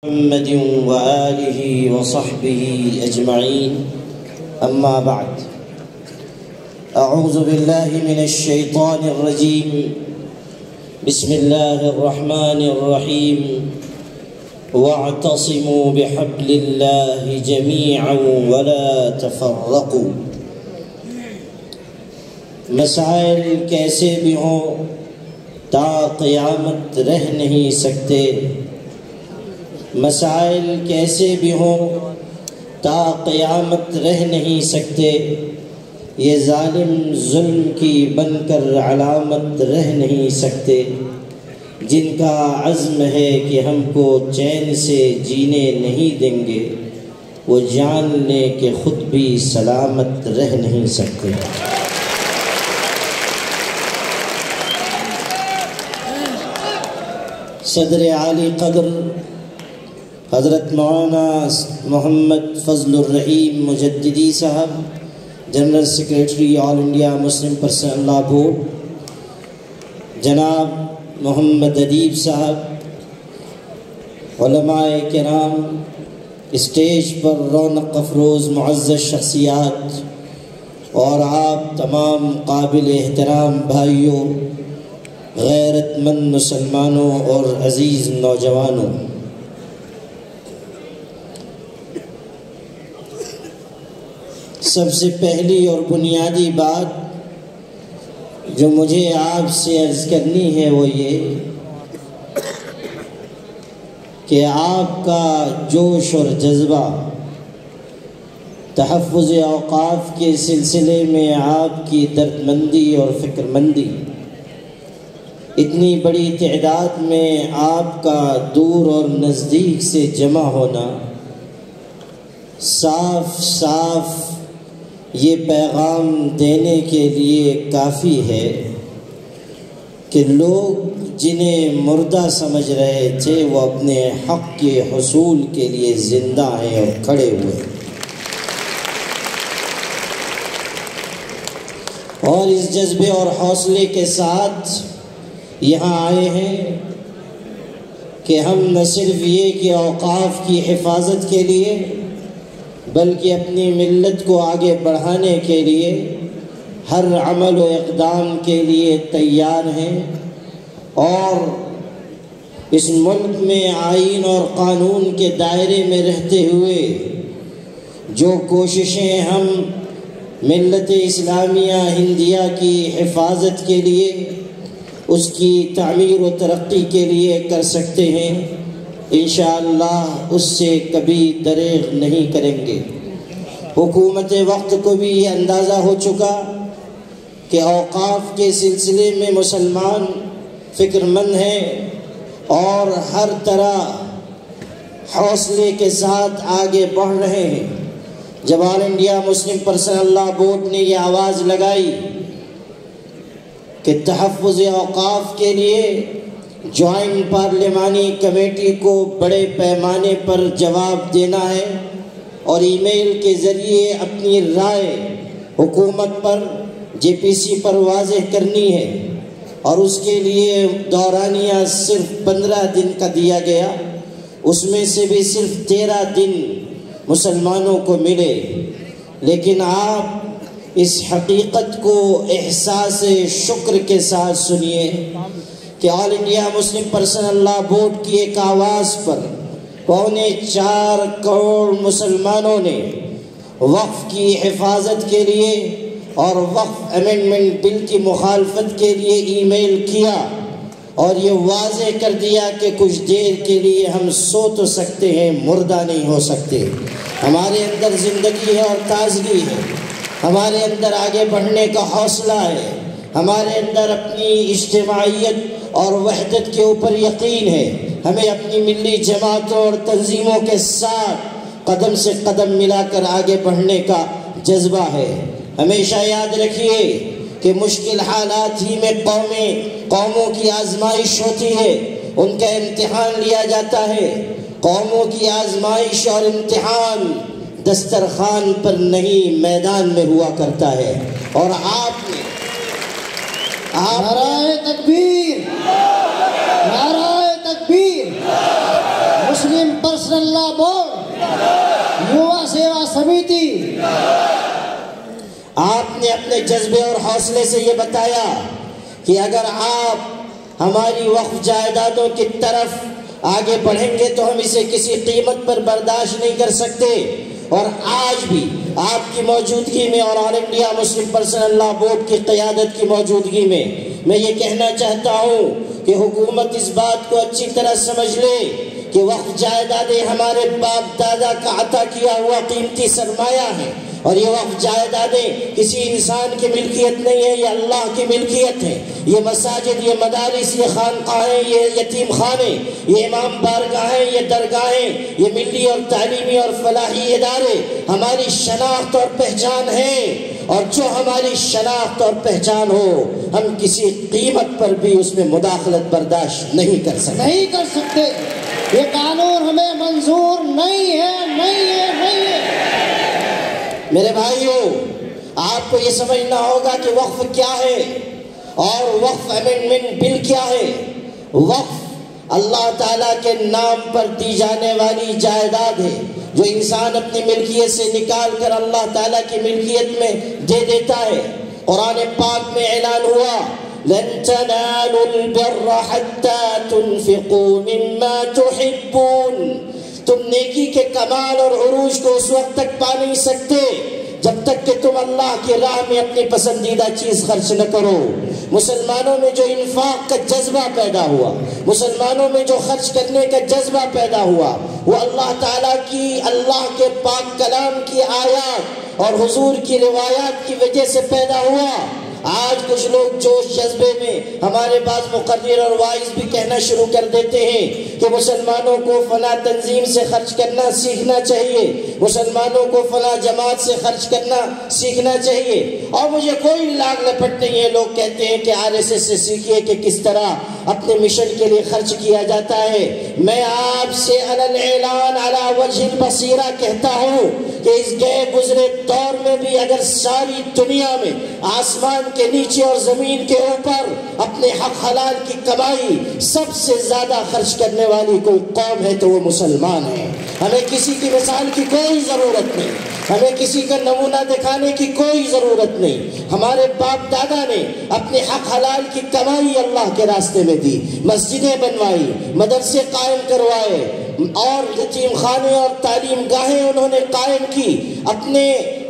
محمد وآله وصحبه أجمعين أما بعد أعوذ بالله من الشيطان الرجيم بسم الله الرحمن الرحيم واعتصموا بحبل الله جميعا ولا تفرقوا مسائل کیسے بھی ہوں تا قیامت رہ نہیں سکتے، مسائل کیسے بھی ہوں تا قیامت رہ نہیں سکتے، یہ ظالم ظلم کی بن کر علامت رہ نہیں سکتے، جن کا عزم ہے کہ ہم کو چین سے جینے نہیں دیں گے وہ جان لیں کہ خود بھی سلامت رہ نہیں سکتے۔ صدر عالی قدر حضرت مولانا محمد فضل الرحیم مجددی صاحب، جنرل سیکریٹری آل انڈیا مسلم پرسنل لا بورڈ، جناب محمد ادیب صاحب، علماء کرام، اسٹیج پر رونق افروز معزز شخصیات، اور آپ تمام قابل احترام بھائیوں، غیرت مند مسلمانوں اور عزیز نوجوانوں، سب سے پہلی اور بنیادی بات جو مجھے آپ سے عرض کرنی ہے وہ یہ کہ آپ کا جوش اور جذبہ تحفظ اوقاف کے سلسلے میں آپ کی دردمندی اور فکر مندی، اتنی بڑی تعداد میں آپ کا دور اور نزدیک سے جمع ہونا صاف صاف یہ پیغام دینے کے لیے کافی ہے کہ لوگ جنہیں مردہ سمجھ رہے تھے وہ اپنے حق کے حصول کے لیے زندہ ہیں اور کھڑے ہوئے، اور اس جذبے اور حوصلے کے ساتھ یہاں آئے ہیں کہ ہم نہ صرف یہ کہ اوقاف کی حفاظت کے لیے بلکہ اپنی ملت کو آگے بڑھانے کے لیے ہر عمل و اقدام کے لیے تیار ہیں، اور اس ملک میں آئین اور قانون کے دائرے میں رہتے ہوئے جو کوششیں ہم ملت اسلامیہ ہندیہ کی حفاظت کے لیے، اس کی تعمیر و ترقی کے لیے کر سکتے ہیں، انشاءاللہ اس سے کبھی دریغ نہیں کریں گے۔ حکومت وقت کو بھی یہ اندازہ ہو چکا کہ اوقاف کے سلسلے میں مسلمان فکر مند ہیں اور ہر طرح حوصلے کے ساتھ آگے بڑھ رہے ہیں۔ جب آل انڈیا مسلم پرسنل لا بورڈ نے یہ آواز لگائی کہ تحفظ اوقاف کے لیے جوائنٹ پارلیمانی کمیٹی کو بڑے پیمانے پر جواب دینا ہے اور ای میل کے ذریعے اپنی رائے حکومت پر JPC پر واضح کرنی ہے، اور اس کے لیے دورانیہ صرف 15 دن کا دیا گیا، اس میں سے بھی صرف 13 دن مسلمانوں کو ملے، لیکن آپ اس حقیقت کو احساس شکر کے ساتھ سنیے کہ آل انڈیا مسلم پرسنل لا بورڈ کی ایک آواز پر 4.25 کروڑ مسلمانوں نے وقف کی حفاظت کے لیے اور وقف امینڈمنٹ بل کی مخالفت کے لیے ای میل کیا اور یہ واضح کر دیا کہ کچھ دیر کے لیے ہم سو تو سکتے ہیں، مردہ نہیں ہو سکتے۔ ہمارے اندر زندگی ہے اور تازگی ہے، ہمارے اندر آگے بڑھنے کا حوصلہ ہے، ہمارے اندر اپنی اجتماعیت اور وحدت کے اوپر یقین ہے، ہمیں اپنی ملی جماعتوں اور تنظیموں کے ساتھ قدم سے قدم ملا کر آگے بڑھنے کا جذبہ ہے۔ ہمیشہ یاد رکھیے کہ مشکل حالات ہی میں قوموں کی آزمائش ہوتی ہے، ان کا امتحان لیا جاتا ہے۔ قوموں کی آزمائش اور امتحان دسترخوان پر نہیں میدان میں ہوا کرتا ہے، اور آپ نے نعرہ تکبیر، نعرہ تکبیر، مسلم پر پرسنل لا بورڈ، یوا سیوا سمیتی، آپ نے اپنے جذبے اور حوصلے سے یہ بتایا کہ اگر آپ ہماری وقف جائیدادوں کی طرف آگے بڑھیں گے تو ہم اسے کسی قیمت پر برداشت نہیں کر سکتے. اور آج بھی آپ کی موجودگی میں اور آل انڈیا مسلم پرسنل لا بورڈ کی قیادت کی موجودگی میں یہ کہنا چاہتا ہوں کہ حکومت اس بات کو اچھی طرح سمجھ لے کہ وقف جائیدادیں ہمارے باپ دادا کا عطا کیا ہوا قیمتی سرمایہ ہے، اور یہ وقف جائیدادیں کسی انسان کی ملکیت نہیں ہے، یہ اللہ کی ملکیت ہے. یہ مساجد، یہ مدارس، یہ خانقاہیں، یہ یتیم خانے، یہ امام بارگاہیں، یہ درگاہیں، یہ ملی اور تعلیمی اور فلاحی ادارے ہماری شناخت اور پہچان ہیں، اور جو ہماری شناخت اور پہچان ہو ہم کسی قیمت پر بھی اس میں مداخلت برداشت نہیں کر سکتے. یہ قانون ہمیں منظور نہیں ہے، نہیں ہے، نہیں ہے. میرے بھائیوں، آپ کو یہ سمجھنا ہوگا کہ وقف کیا ہے اور وقف امینڈمنٹ بل کیا ہے. وقف اللہ تعالیٰ کے نام پر دی جانے والی جائیداد ہے جو انسان اپنی ملکیت سے نکال کر اللہ تعالیٰ کی ملکیت میں دے دیتا ہے. قرآن پاک میں اعلان ہوا لن تنالوا البر حتى تنفقوا مما تحبون. تم نیکی کے کمال اور عروج کو اس وقت تک پا نہیں سکتے جب تک کہ تم اللہ کی راہ میں اپنی پسندیدہ چیز خرچ نہ کرو. مسلمانوں میں جو انفاق کا جذبہ پیدا ہوا، مسلمانوں میں جو خرچ کرنے کا جذبہ پیدا ہوا، وہ اللہ تعالیٰ کی، اللہ کے پاک کلام کی آیات اور حضور کی روایات کی وجہ سے پیدا ہوا. آج کچھ لوگ جوش جذبے میں ہمارے بعض مقرر اور وائز بھی کہنا شروع کر دیتے ہیں کہ مسلمانوں کو فلاں تنظیم سے خرچ کرنا سیکھنا چاہیے، مسلمانوں کو فلاں جماعت سے خرچ کرنا سیکھنا چاہیے. اور مجھے کوئی لاگ لپٹ نہیں ہے. لوگ کہتے ہیں کہ RSS سے سیکھیے کہ کس طرح اپنے مشن کے لیے خرچ کیا جاتا ہے. میں آپ سے علی الاعلان علی وجہ البصیرہ کہتا ہوں کہ اس گئے گزرے دور میں بھی اگر ساری دنیا میں آسمان کے نیچے اور زمین کے اوپر اپنے حق حلال کی کمائی سب سے زیادہ خرچ کرنے والی کوئی قوم ہے تو وہ مسلمان ہے. ہمیں کسی کی مثال کی کوئی ضرورت نہیں، ہمیں کسی کا نمونہ دکھانے کی کوئی ضرورت نہیں. ہمارے باپ دادا نے اپنے حق حلال کی کمائی اللہ کے راستے میں دی، مسجدیں بنوائی، مدرسے قائم کروائے، اور یتیم خانے اور تعلیم گاہیں انہوں نے قائم کی. اپنے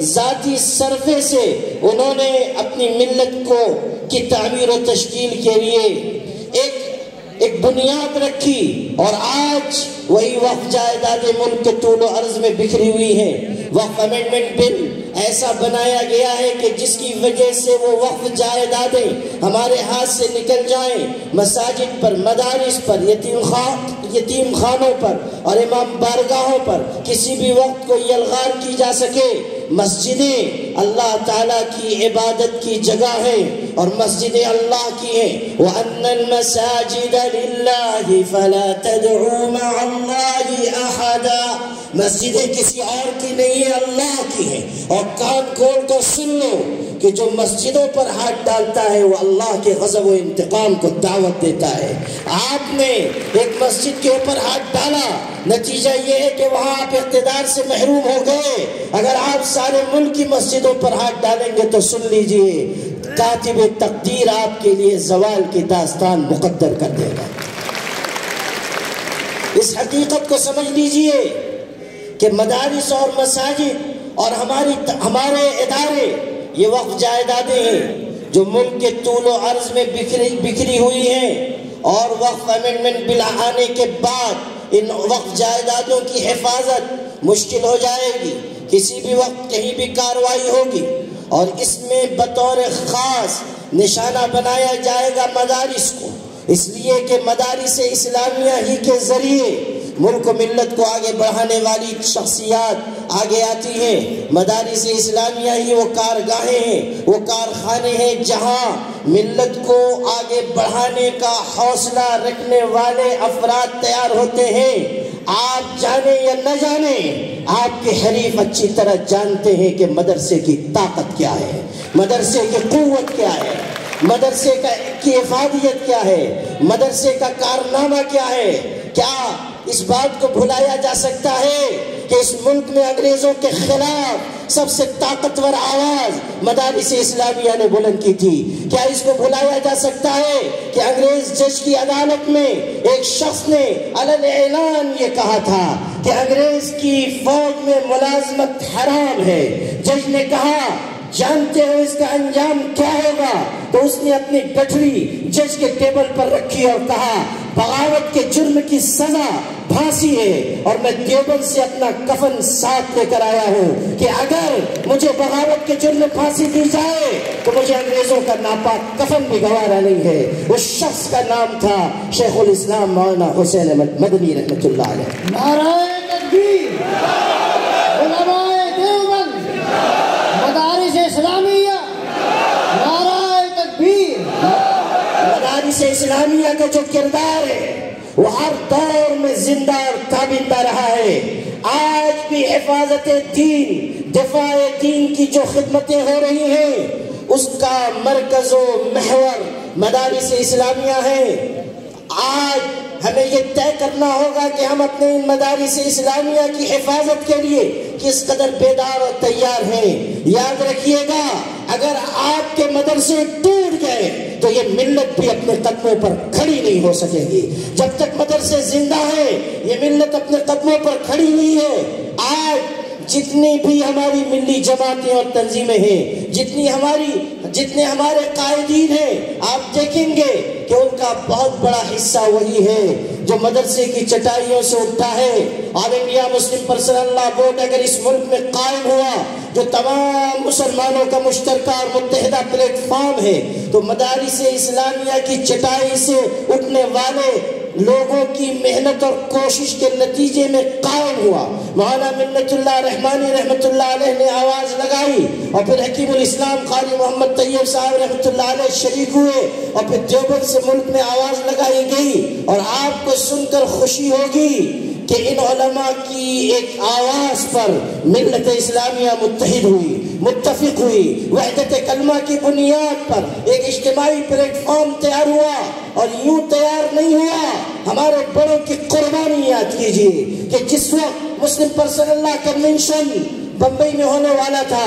ذاتی صرفے سے انہوں نے اپنی ملت کی تعمیر و تشکیل کے لیے ایک بنیاد رکھی. اور آج وہی وقف جائیدادیں ملک کے طول و عرض میں بکھری ہوئی ہیں. وقف امینڈمنٹ بل ایسا بنایا گیا ہے کہ جس کی وجہ سے وہ وقف جائیدادیں ہمارے ہاتھ سے نکل جائیں، مساجد پر، مدارس پر، یتیم خانوں پر اور امام بارگاہوں پر کسی بھی وقت کو یلغار کی جا سکے. مسجدیں اللہ تعالیٰ کی عبادت کی جگہ ہیں اور مسجدیں اللہ کی ہیں. وَأَنَّ الْمَسَاجِدَ لِلَّهِ فَلَا تَدْعُوا مَعَ اللَّهِ أَحَدًا. مسجدیں کسی اور کی نہیں ہے، اللہ کی ہیں. اور کان کھول کر سن لو کہ جو مسجدوں پر ہاتھ ڈالتا ہے وہ اللہ کے غضب و انتقام کو دعوت دیتا ہے. آپ نے ایک مسجد کے اوپر ہاتھ ڈالا، نتیجہ یہ ہے کہ وہاں آپ اقتدار سے محروم ہو گئے. اگر آپ سارے ملک کی مسجدوں پر ہاتھ ڈالیں گے تو سن لیجئے، کاتب تقدیر آپ کے لیے زوال کی داستان مقدر کر دے گا. اس حقیقت کو سمجھ لیجئے کہ مدارس اور مساجد اور ہمارے ادارے یہ وقف جائیدادیں ہیں جو ملک کے طول و عرض میں بکھری ہوئی ہیں. اور وقف امینڈمنٹ بل آنے کے بعد ان وقف جائیدادوں کی حفاظت مشکل ہو جائے گی. کسی بھی وقت کہیں بھی کارروائی ہوگی اور اس میں بطور خاص نشانہ بنایا جائے گا مدارس کو، اس لیے کہ مدارس اسلامیہ ہی کے ذریعے ملک و ملت کو آگے بڑھانے والی شخصیات آگے آتی ہیں. مدارس اسلامیہ ہی وہ کارگاہیں ہیں، وہ کارخانے ہیں جہاں ملت کو آگے بڑھانے کا حوصلہ رکھنے والے افراد تیار ہوتے ہیں. آپ جانیں یا نہ جانیں، آپ کے حریف اچھی طرح جانتے ہیں کہ مدرسے کی طاقت کیا ہے، مدرسے کی قوت کیا ہے، مدرسے کی افادیت کیا ہے، مدرسے کا کارنامہ کیا ہے. کیا اس بات کو بھلایا جا سکتا ہے کہ اس ملک میں انگریزوں کے خلاف سب سے طاقتور آواز مدارس اسلامیہ نے بلند کی تھی؟ کیا اس کو بھلایا جا سکتا ہے کہ انگریز جج کی عدالت میں ایک شخص نے علن اعلان یہ کہا تھا کہ انگریز کی فوج میں ملازمت حرام ہے؟ جج نے کہا جانتے ہو اس کا انجام کیا ہوگا؟ تو اس نے اپنی گٹھڑی جج کے ٹیبل پر رکھی اور کہا بغاوت کے جرم کی سزا پھانسی ہے، اور میں دیوبند سے اپنا کفن ساتھ لے کر آیا ہوں کہ اگر مجھے بغاوت کے جرم میں پھانسی دی جائے تو مجھے انگریزوں کا ناپاک کفن بھی گوارا نہیں ہے۔ اس شخص کا نام تھا شیخ الاسلام مولانا حسین احمد مدنی رحمۃ اللہ علیہ۔ نعرہ تکبیر، علماء دیوبند، مدارس اسلامیہ، نعرہ تکبیر۔ مدارس اسلامیہ کا جو کردار ہے وہ ہر دور میں زندہ اور تابندہ رہا ہے۔ آج بھی حفاظت دین، دفاع دین کی جو خدمتیں ہو رہی ہیں اس کا مرکز و محور مدارس اسلامیہ ہے۔ آج ہمیں یہ طے کرنا ہوگا کہ ہم اپنے ان مدارس اسلامیہ کی حفاظت کے لیے کس قدر بیدار اور تیار ہیں۔ یاد رکھیے گا اگر آپ کے مدرسے ٹوٹ گئے تو یہ ملت بھی اپنے قدموں پر کھڑی نہیں ہو سکے گی۔ جب تک مدرسے زندہ ہیں یہ ملت اپنے قدموں پر کھڑی نہیں ہے۔ آج جتنی بھی ہماری ملی جماعتیں اور تنظیمیں ہیں، جتنے ہمارے قائدین ہیں، آپ دیکھیں گے کہ ان کا بہت بڑا حصہ وہی ہے جو مدرسے کی چٹائیوں سے اٹھا ہے۔ آل انڈیا مسلم پرسنل لا بورڈ اگر اس ملک میں قائم ہوا جو تمام مسلمانوں کا مشترکہ اور متحدہ پلیٹ فارم ہے، تو مدارس اسلامیہ کی چٹائی سے اٹھنے والے لوگوں کی محنت اور کوشش کے نتیجے میں قائم ہوا۔ مولانا منت اللہ رحمانی رحمت اللہ علیہ نے آواز لگائی اور پھر حکیم الاسلام قاری محمد طیب صاحب رحمت اللہ علیہ شریک ہوئے اور پھر دیوبند سے ملک میں آواز لگائی گئی۔ اور آپ کو سن کر خوشی ہوگی کہ ان علماء کی ایک آواز پر ملت اسلامیہ متحد ہوئی، متفق ہوئی، وحدت کلمہ کی بنیاد پر ایک اجتماعی پلیٹ فارم تیار ہوا۔ اور یوں تیار نہیں ہوا، ہمارے بڑوں کی قربانی یاد کیجیے کہ جس وقت مسلم پرسنل لا کنونشن بمبئی میں ہونے والا تھا،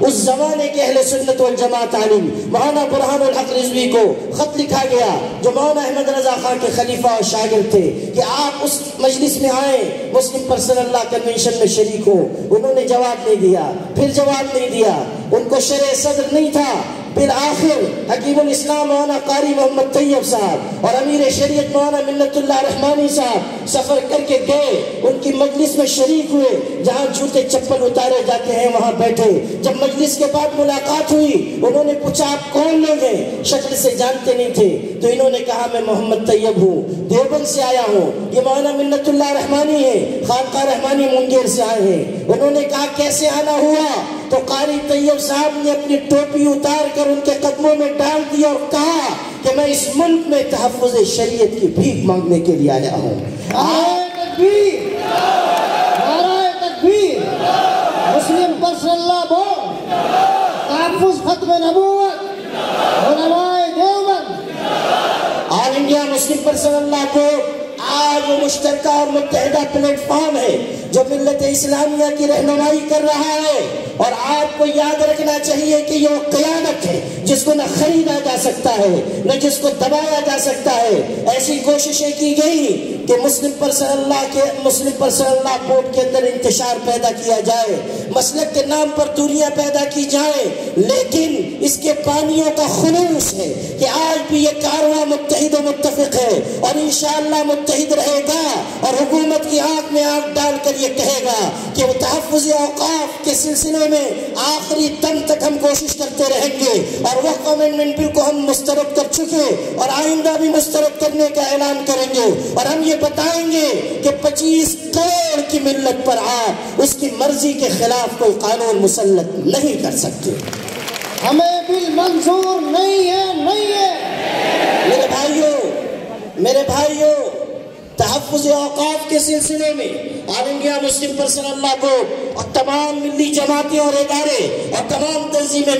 اس زمانے کے اہل سنت والجماعت عالم مولانا برہان الحق رضوی کو خط لکھا گیا جو مولانا احمد رضا خان کے خلیفہ اور شاگرد تھے کہ آپ اس مجلس میں آئیں، مسلم پرسنل لا کنونشن میں شریک ہو۔ انہوں نے جواب نہیں دیا، پھر جواب نہیں دیا، ان کو شرح صدر نہیں تھا۔ بالآخر حکیم الاسلام مولانا قاری محمد طیب صاحب اور امیر شریعت مولانا منت اللہ رحمانی صاحب سفر کر کے گئے، ان کی مجلس میں شریک ہوئے، جہاں جوتے چپل اتارے جاتے ہیں وہاں بیٹھے۔ جب مجلس کے بعد ملاقات ہوئی، انہوں نے پوچھا آپ کون لوگ ہیں؟ شکل سے جانتے نہیں تھے، تو انہوں نے کہا میں محمد طیب ہوں، دیوبند سے آیا ہوں۔ یہ مولانا منت اللہ رحمانی ہے، خانقاہ رحمانی منگیر سے آئے ہیں۔ انہوں نے کہا کیسے آنا ہوا؟ تو قاری طیب صاحب نے اپنی ٹوپی اتار کر ان کے قدموں میں ڈال دیا اور کہا کہ میں اس ملک میں تحفظ شریعت کی بھیک مانگنے کے لیے آیا ہوں۔ نعرہ تکبیر، نعرہ تکبیر، مسلم پرسنل لا بورڈ، تحفظ ختم نبوت، علماء دیوبند۔ آل انڈیا مسلم پرسنل لا بورڈ آج وہ مشترکہ اور متحدہ پلیٹ فارم ہے جو ملت اسلامیہ کی رہنمائی کر رہا ہے۔ اور آپ کو یاد رکھنا چاہیے کہ یہ وہ قیادت ہے جس کو نہ خریدا جا سکتا ہے نہ جس کو دبایا جا سکتا ہے۔ ایسی کوششیں کی گئی کہ مسلم پرسنل لا بورڈ کے اندر انتشار پیدا کیا جائے، مسلک کے نام پر دوریاں پیدا کی جائیں، لیکن اس کے بانیوں کا خلوص ہے کہ آج بھی یہ کارواں متحد و متفق ہے اور انشاءاللہ متحد رہے گا، اور حکومت کی آنکھ میں آنکھ ڈال کر یہ کہے گا کہ وہ تحفظ اوقاف کے سلسلے میں آخری دم تک ہم کوشش کرتے رہیں گے، اور وقف امینڈمنٹ بل کو ہم مسترد کر چکے اور آئندہ بھی مسترد کرنے کا اعلان کریں گے، اور ہم یہ بتائیں گے کہ 25 کروڑ کی ملت پر آپ اس کی مرضی کے خلاف کوئی قانون مسلط نہیں کر سکتے۔ ہمیں بل منظور نہیں ہے، نہیں ہے۔ میرے بھائیوں، تحفظ اوقاف کے سلسلے میں آل انڈیا مسلم پرسنل لا بورڈ اور تمام ملی جماعتیں اور ادارے اور تمام تنظیمیں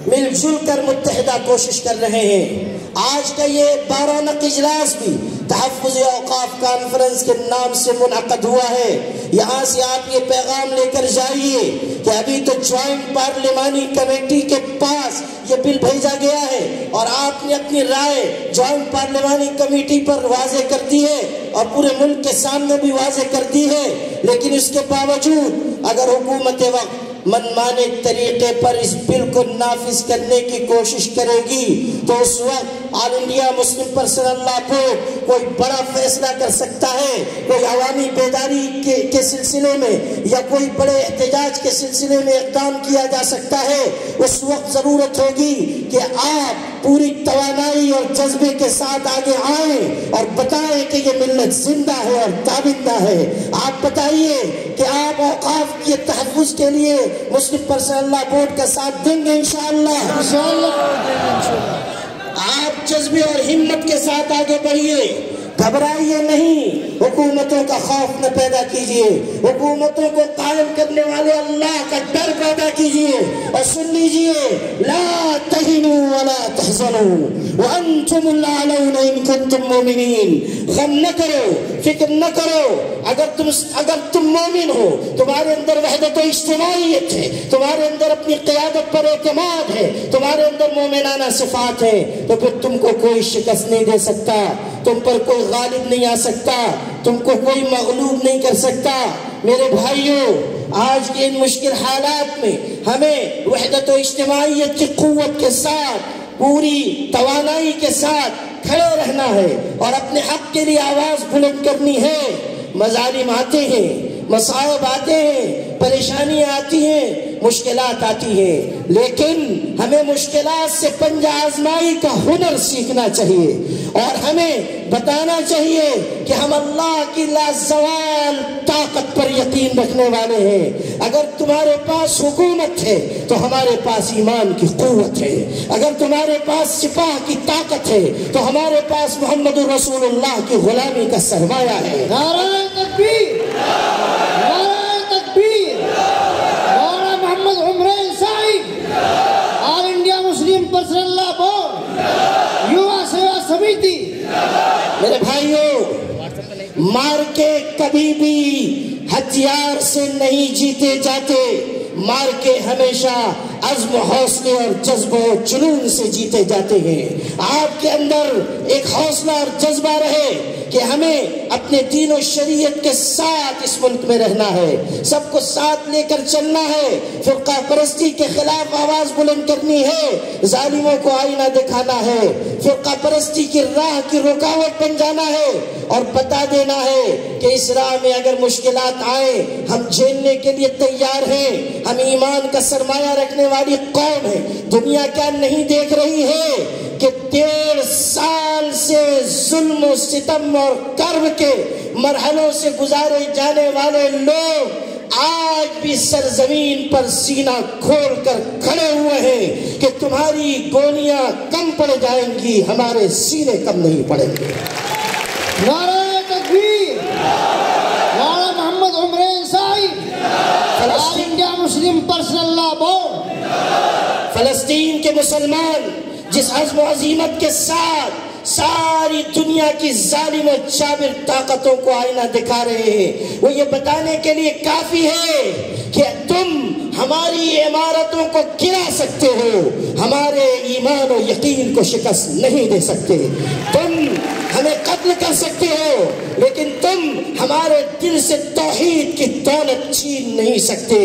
مل جل کر متحدہ کوشش کر رہے ہیں۔ آج کا یہ 12 اجلاس بھی تحفظ اوقاف کانفرنس کے نام سے منعقد ہوا ہے. یہاں سے آپ یہ پیغام لے کر جائیے کہ ابھی تو جوائنٹ پارلیمانی کمیٹی کے پاس یہ بل بھیجا گیا ہے اور آپ نے اپنی رائے جوائنٹ پارلیمانی کمیٹی پر واضح کر دی ہے اور پورے ملک کے سامنے بھی واضح کر دی ہے. لیکن اس کے باوجود اگر حکومت وقت منمانے طریقے پر اس بل کو نافذ کرنے کی کوشش کرے گی تو اس وقت آل انڈیا مسلم پرسنل لا بورڈ کوئی بڑا فیصلہ کر سکتا ہے. کوئی عوامی بیداری کے سلسلے میں یا کوئی بڑے احتجاج کے سلسلے میں اقدام کیا جا سکتا ہے. اس وقت ضرورت ہوگی کہ آپ پوری توانائی اور جذبے کے ساتھ آگے آئیں اور بتائیں کہ یہ ملت زندہ ہے اور تابندہ ہے. آپ بتائیے کہ آپ اوقاف کے تحفظ کے لیے مسلم پرسنل لا بورڈ کا ساتھ دیں گے انشاءاللہ. آپ جذبے اور ہمت کے ساتھ آگے بڑھیے، گھبرائیے نہیں، حکومتوں کا خوف نہ پیدا کیجیے، حکومتوں کو قائم کرنے والے اللہ کا ڈر پیدا کیجیے اور سن لیجیے لا تہنوا ولا تحزنوا وانتم الاعلون ان کنتم مومنین. غم نہ کرو، فکر نہ کرو، اگر تم مومن ہو، تمہارے اندر وحدت و اجتماعیت ہے، تمہارے اندر اپنی قیادت پر اعتماد ہے، تمہارے اندر مومنانہ صفات ہے، تو پھر تم کو کوئی شکست نہیں دے سکتا، تم پر کوئی غالب نہیں آ سکتا، تم کو کوئی مغلوب نہیں کر سکتا. میرے بھائیوں، آج کے ان مشکل حالات میں ہمیں وحدت و اجتماعیت کی قوت کے ساتھ، پوری توانائی کے ساتھ کھڑے رہنا ہے اور اپنے حق کے لیے آواز بلند کرنی ہے. مظالم آتے ہیں، مصائب آتے ہیں، پریشانیاں آتی ہیں، مشکلات آتی ہیں، لیکن ہمیں مشکلات سے پنجہ آزمائی کا ہنر سیکھنا چاہیے اور ہمیں بتانا چاہیے کہ ہم اللہ کی لازوال طاقت پر یقین رکھنے والے ہیں. اگر تمہارے پاس حکومت ہے تو ہمارے پاس ایمان کی قوت ہے، اگر تمہارے پاس سپاہ کی طاقت ہے تو ہمارے پاس محمد رسول اللہ کی غلامی کا سرمایہ ہے. نعرہ تکبیر، نعرہ تکبیر. مولانا محمد عمرین صاحب، آل انڈیا مسلم پرسنل لا بورڈ، یووا سیوا سمیتی. میرے بھائیوں، مار کے کبھی بھی ہتھیار سے نہیں جیتے جاتے، مار کے ہمیشہ عزم و حوصلے اور جذبہ و جنون سے جیتے جاتے ہیں. آپ کے اندر ایک حوصلہ اور جذبہ رہے کہ ہمیں اپنے دین و شریعت کے ساتھ اس ملک میں رہنا ہے، سب کو ساتھ لے کر چلنا ہے، فرقہ پرستی کے خلاف آواز بلند کرنی ہے، ظالموں کو آئینہ دکھانا ہے، فرقہ پرستی کی راہ کی رکاوٹ بن جانا ہے اور بتا دینا ہے کہ اس راہ میں اگر مشکلات آئیں ہم جھیلنے کے لیے تیار ہیں. ہم ایمان کا سرمایہ رکھنے والی قوم ہے. دنیا کیا نہیں دیکھ رہی ہے کہ 1.5 سال سے ظلم و ستم اور کرب کے مرحلوں سے گزارے جانے والے لوگ آج بھی سرزمین پر سینہ کھول کر کھڑے ہوئے ہیں کہ تمہاری گولیاں کم پڑ جائیں گی، ہمارے سینے کم نہیں پڑیں گے. نعرہ تکبیر. مولانا محمد عمرین صاحب، آل انڈیا مسلم پرسنل لا بورڈ. فلسطین کے مسلمان جس عزم و عزیمت کے ساتھ ساری دنیا کی ظالم و جابر طاقتوں کو آئینہ دکھا رہے ہیں، وہ یہ بتانے کے لیے کافی ہے کہ تم ہماری عمارتوں کو گرا سکتے ہو، ہمارے ایمان و یقین کو شکست نہیں دے سکتے. تم ہمیں قتل کر سکتے ہو لیکن تم ہمارے دل سے توحید کی دولت چھین نہیں سکتے.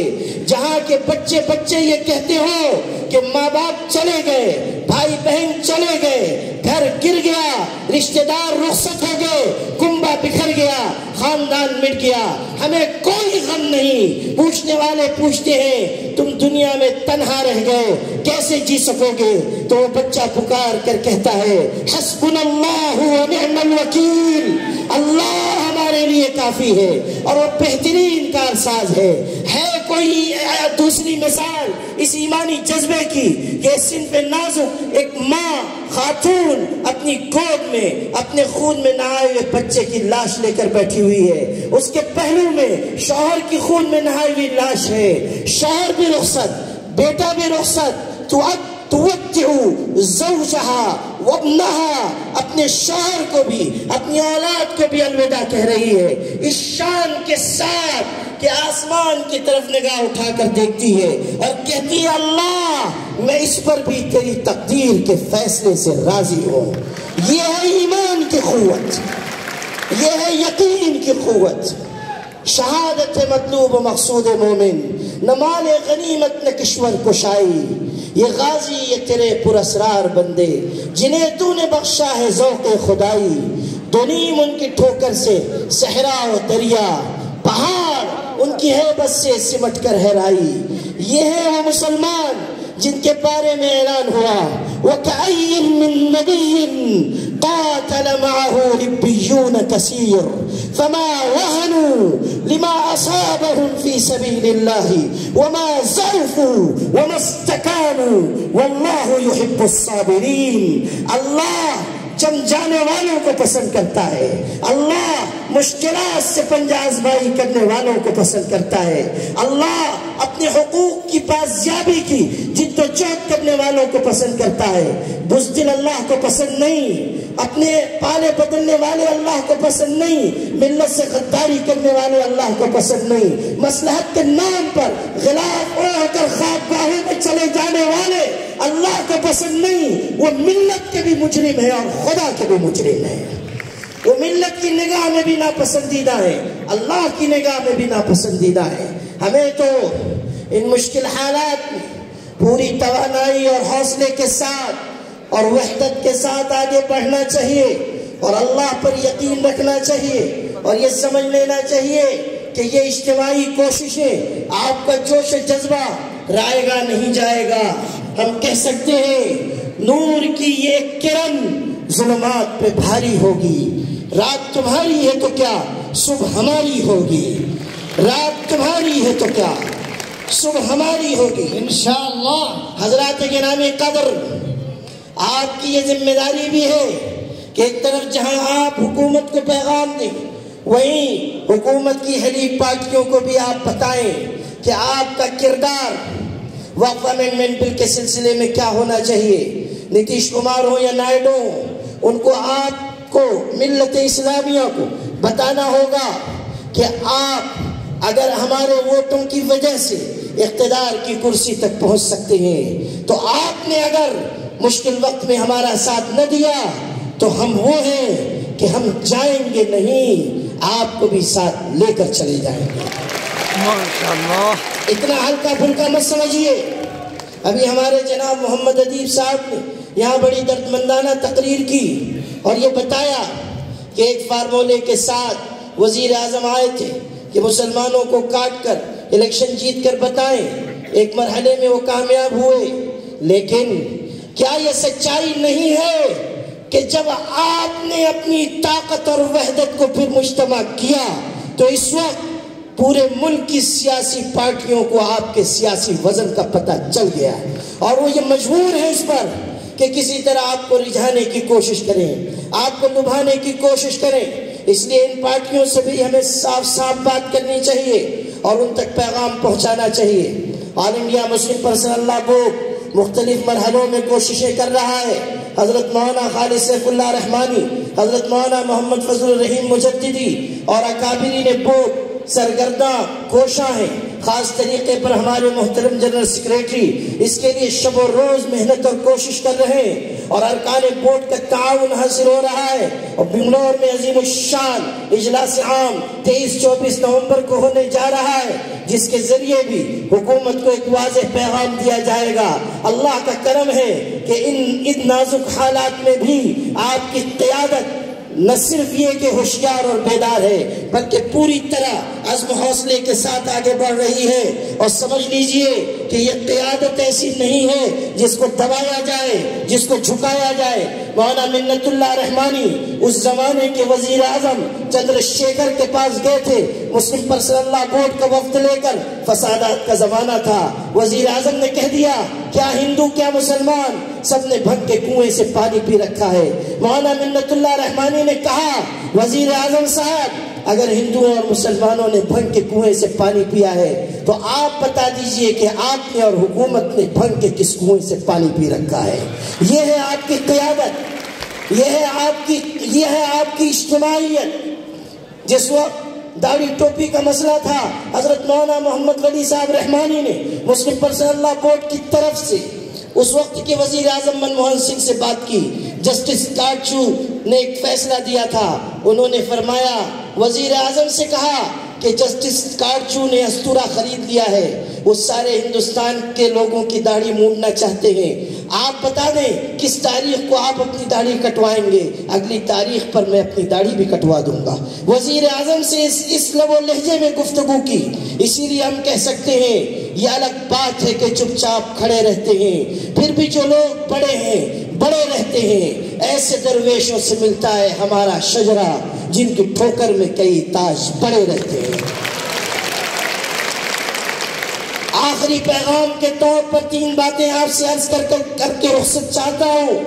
جہاں کے بچے یہ کہتے ہو کہ ماں باپ چلے گئے، بھائی بہن چلے گئے، گھر گر گیا، رشتہ دار رخصت ہو گئے، کنبہ بکھر گیا، خاندان مٹ گیا، ہمیں کوئی غم نہیں. پوچھنے والے پوچھتے ہیں تم دنیا میں تنہا رہ گئے کیسے جی سکو گے؟ تو وہ بچہ پکار کر کہتا ہے حسبنا اللہ و نعم الوکیل، اللہ ہمارے لیے کافی ہے اور وہ بہترین کارساز ہے. کوئی دوسری مثال اس ایمانی جذبے کی کہ صنف نازک ایک ماں خاتون اپنی گود میں اپنے خون میں نہائے ہوئے بچے کی لاش لے کر بیٹھی ہوئی ہے، اس کے پہلو میں شوہر کی خون میں نہائی ہوئی لاش ہے، شوہر بھی رخصت، بیٹا بھی رخصت، تو اب توجہ زوجہا وابنہا، اپنے شوہر کو بھی اپنی اولاد کو بھی الوداع کہہ رہی ہے، اس شان کے ساتھ کہ آسمان کی طرف نگاہ اٹھا کر دیکھتی ہے اور کہتی ہے اللہ میں اس پر بھی تیری تقدیر کے فیصلے سے راضی ہوں۔ یہ ہے ایمان کی قوت، یہ ہے یقین کی قوت۔ شہادت مطلوب و مقصود مومن، نہ مال غنیمت نہ کشور کشائی، یہ غازی یہ تیرے پراسرار بندے جنہیں تو نے بخشا ہے ذوق خدائی، دو نیم ان کی ٹھوکر سے صحرا و دریا، پہاڑ ان کی ہیبت سے سمٹ کر ہرائی۔ یہ ہے وہ مسلمان جن کے بارے میں اعلان ہوا وَكَأَيٍّ مِّن نَبِيٍّ قَاتَلَ مَعَهُ رِبِّيُّونَ كَثِيرٌ فَمَا وَهَنُوا لِمَا أَصَابَهُمْ فِي سَبِيلِ اللَّهِ وَمَا ضَعُفُوا وَمَا اسْتَكَانُوا وَاللَّهُ يُحِبُّ الصَّابِرِينَ۔ اللہ جم جانے والوں کو پسند کرتا ہے، اللہ مشکلات سے پنجہ آزمائی کرنے والوں کو پسند کرتا ہے، اللہ اپنے حقوق کی بازیابی کی جد و جہد کرنے والوں کو پسند کرتا ہے۔ بزدل اللہ کو پسند نہیں، اپنے پالے بدلنے والے اللہ کو پسند نہیں، ملت سے غداری کرنے والے اللہ کو پسند نہیں، مصلحت کے نام پر غلاف اوڑھ کر خوابگاہوں میں چلے جانے والے اللہ کو پسند نہیں۔ وہ ملت کے بھی مجرم ہے اور خدا کے بھی مجرم ہے، وہ ملت کی نگاہ میں بھی ناپسندیدہ ہے، اللہ کی نگاہ میں بھی ناپسندیدہ ہے۔ ہمیں تو ان مشکل حالات میں پوری توانائی اور حوصلے کے ساتھ اور وحدت کے ساتھ آگے بڑھنا چاہیے اور اللہ پر یقین رکھنا چاہیے اور یہ سمجھ لینا چاہیے کہ یہ اجتماعی کوششیں آپ کا جوش و جذبہ رائے گا نہیں جائے گا۔ ہم کہہ سکتے ہیں نور کی یہ کرن ظلمات پہ بھاری ہوگی، رات تمہاری ہے تو کیا صبح ہماری ہوگی، رات تمہاری ہے تو کیا صبح ہماری ہوگی انشاءاللہ۔ حضرات گرامی قدر، آپ کی یہ ذمہ داری بھی ہے کہ ایک طرف جہاں آپ حکومت کو پیغام دیں، وہیں حکومت کی حلیف پارٹیوں کو بھی آپ بتائیں کہ آپ کا کردار وقف امینڈمنٹ بل کے سلسلے میں کیا ہونا چاہیے۔ نتیش کمار ہو یا نائیڈو ہو، ان کو آپ کو ملت اسلامیہ کو بتانا ہوگا کہ آپ اگر ہمارے ووٹوں کی وجہ سے اقتدار کی کرسی تک پہنچ سکتے ہیں تو آپ نے اگر مشکل وقت میں ہمارا ساتھ نہ دیا تو ہم وہ ہیں کہ ہم جائیں گے نہیں، آپ کو بھی ساتھ لے کر چلے جائیں گے۔ ماشاءاللہ۔ اتنا ہلکا پھلکا مت سمجھیے۔ ابھی ہمارے جناب محمد ادیب صاحب نے یہاں بڑی دردمندانہ تقریر کی اور یہ بتایا کہ ایک فارمولے کے ساتھ وزیر اعظم آئے تھے کہ مسلمانوں کو کاٹ کر الیکشن جیت کر بتائیں۔ ایک مرحلے میں وہ کامیاب ہوئے، لیکن کیا یہ سچائی نہیں ہے کہ جب آپ نے اپنی طاقت اور وحدت کو پھر مجتمع کیا تو اس وقت پورے ملک کی سیاسی پارٹیوں کو آپ کے سیاسی وزن کا پتہ چل گیا اور وہ یہ مجبور ہے اس پر کہ کسی طرح آپ کو رجھانے کی کوشش کریں، آپ کو لبھانے کی کوشش کریں۔ اس لیے ان پارٹیوں سے بھی ہمیں صاف صاف بات کرنی چاہیے اور ان تک پیغام پہنچانا چاہیے۔ All India Muslim personal law board مختلف مرحلوں میں کوششیں کر رہا ہے۔ حضرت مولانا خالد سیف اللہ رحمانی، حضرت مولانا محمد فضل الرحیم مجددی اور اکابرین بورڈ سرگرداں کوشاں ہیں۔ خاص طریقے پر ہمارے محترم جنرل سیکریٹری اس کے لیے شب و روز محنت اور کوشش کر رہے ہیں اور ارکان بورڈ کا تعاون حاصل ہو رہا ہے اور بنگلور میں عظیم الشان اجلاس عام 23-24 نومبر کو ہونے جا رہا ہے، جس کے ذریعے بھی حکومت کو ایک واضح پیغام دیا جائے گا۔ اللہ کا کرم ہے کہ ان نازک حالات میں بھی آپ کی قیادت نہ صرف یہ کہ ہوشیار اور بیدار ہے بلکہ پوری طرح عزم و حوصلے کے ساتھ آگے بڑھ رہی ہے۔ اور سمجھ لیجئے کہ یہ قیادت ایسی نہیں ہے جس کو دبایا جائے، جس کو جھکایا جائے۔ مولانا منت اللہ رحمانی اس زمانے کے وزیر اعظم چندر شیکھر کے پاس گئے تھے، مسلم پرسنل لاء بورڈ کا وفد لے کر، فسادات کا زمانہ تھا۔ وزیر اعظم نے کہہ دیا کیا ہندو کیا مسلمان، سب نے بھنگ کے کنویں سے پانی پی رکھا ہے۔ مولانا منت اللہ رحمانی نے کہا وزیر اعظم صاحب اگر ہندوؤں اور مسلمانوں نے بھنگ کے کنویں سے پانی پیا ہے تو آپ بتا دیجئے کہ آپ نے اور حکومت نے بھنگ کے کس کنویں سے پانی پی رکھا ہے۔ یہ ہے آپ کی قیادت۔ یہ ہے آپ کی اجتماعیت۔ جس وقت داڑھی ٹوپی کا مسئلہ تھا، حضرت مولانا محمد ولی صاحب رحمانی نے مسلم پرسنل لا بورڈ کی طرف سے اس وقت کے وزیر اعظم منموہن سنگھ سے بات کی۔ جسٹس کارچو نے ایک فیصلہ دیا تھا، انہوں نے فرمایا، وزیر اعظم سے کہا کہ جسٹس کارچو نے استورا خرید لیا ہے، وہ سارے ہندوستان کے لوگوں کی داڑھی مونڈنا چاہتے ہیں، آپ بتا دیں کس تاریخ کو آپ اپنی داڑھی کٹوائیں گے، اگلی تاریخ پر میں اپنی داڑھی بھی کٹوا دوں گا۔ وزیر اعظم سے اس لب و لہجے میں گفتگو کی۔ اسی لیے ہم کہہ سکتے ہیں یہ الگ بات ہے کہ چپ چاپ کھڑے رہتے ہیں، پھر بھی جو لوگ بڑے رہتے ہیں، ایسے درویشوں سے ملتا ہے ہمارا شجرہ جن کی ٹھوکر میں کئی تاج بڑے رہتے ہیں۔ آخری پیغام کے طور پر 3 باتیں آپ سے عرض کر کے رخصت چاہتا ہوں۔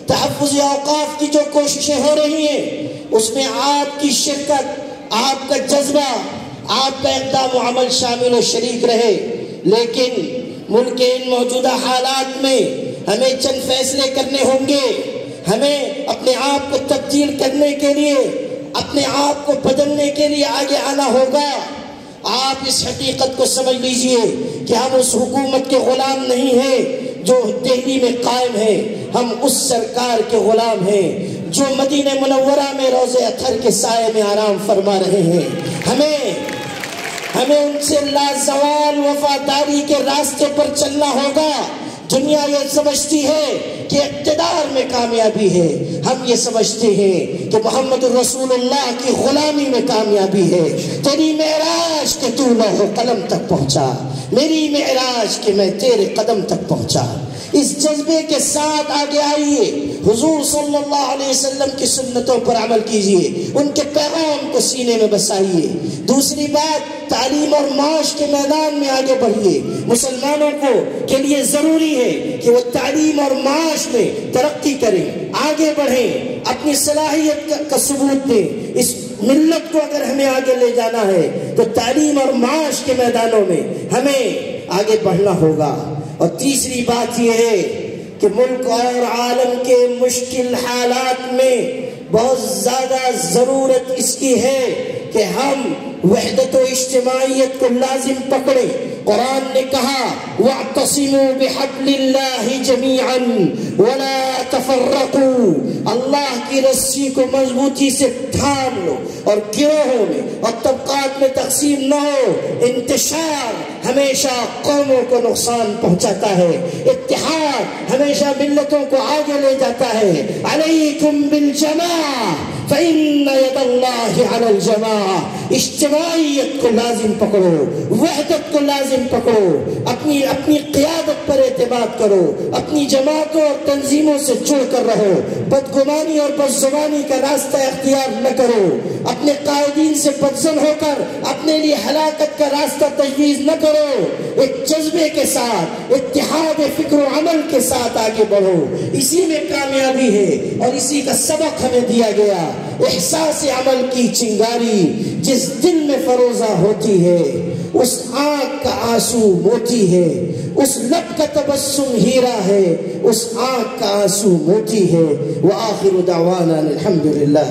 تحفظ اوقاف کی جو کوششیں ہو رہی ہیں اس میں آپ کی شرکت، آپ کا جذبہ، آپ کا اقدام و عمل شامل و شریک رہے، لیکن ملک کے ان موجودہ حالات میں ہمیں چند فیصلے کرنے ہوں گے، ہمیں اپنے آپ کو تبدیل کرنے کے لیے، اپنے آپ کو بدلنے کے لیے آگے آنا ہوگا۔ آپ اس حقیقت کو سمجھ لیجئے کہ ہم اس حکومت کے غلام نہیں ہیں جو دہلی میں قائم ہے، ہم اس سرکار کے غلام ہیں جو مدینہ منورہ میں روضہ اطہر کے سائے میں آرام فرما رہے ہیں۔ ہمیں ان سے لازوال وفاداری کے راستے پر چلنا ہوگا۔ دنیا یہ سمجھتی ہے کہ اقتدار میں کامیابی ہے، ہم یہ سمجھتے ہیں کہ محمد رسول اللہ کی غلامی میں کامیابی ہے۔ تیری معراج کہ تو لوح قلم تک پہنچا، میری معراج کہ میں تیرے قدم تک پہنچا۔ اس جذبے کے ساتھ آگے آئیے، حضور صلی اللہ علیہ وسلم کی سنتوں پر عمل کیجئے، ان کے پیغام کو سینے میں بسائیے۔ دوسری بات، تعلیم اور معاش کے میدان میں آگے بڑھیے۔ مسلمانوں کے لیے ضروری ہے کہ وہ تعلیم اور معاش میں ترقی کریں، آگے بڑھیں، اپنی صلاحیت کا ثبوت دیں۔ اس ملت کو اگر ہمیں آگے لے جانا ہے تو تعلیم اور معاش کے میدانوں میں ہمیں آگے بڑھنا ہوگا۔ اور تیسری بات یہ ہے کہ ملک اور عالم کے مشکل حالات میں بہت زیادہ ضرورت اس کی ہے کہ ہم وحدت و اجتماعیت کو لازم پکڑیں۔ قرآن نے کہا وَاعْتَصِمُوا بِحَبْلِ اللَّهِ جَمِيعًا وَلَا تَفَرَّقُوا، اللہ کی رسی کو مضبوطی سے تھام لو اور گروہوں میں اور طبقات میں تقسیم نہ ہو۔ انتشار ہمیشہ قوموں کو نقصان پہنچاتا ہے، اتحاد ہمیشہ ملتوں کو آگے لے جاتا ہے۔ علیکم بالجماع فإن يد اللہ علی الجماع، اجتماعیت کو لازم پکڑو، وحدت کو لازم پکڑو، اپنی قیادت پر اعتماد کرو، اپنی جماعتوں اور تنظیموں سے جڑ کر رہو، بدگمانی اور بدزبانی کا راستہ اختیار نہ کرو، اپنے قائدین سے بدزن ہو کر اپنے لیے ہلاکت کا راستہ تجویز نہ کرو، ایک جذبے کے ساتھ، اتحاد فکر و عمل کے ساتھ آگے بڑھو۔ اسی میں کامیابی ہے اور اسی کا سبق ہمیں دیا گیا۔ احساس عمل کی چنگاری جس دل میں فروزہ ہوتی ہے، اس آنکھ کا آنسو موتی ہے، اس لب کا تبسم ہیرا ہے، اس آنکھ کا آنسو موتی ہے۔ وآخر دعوانا الحمدللہ۔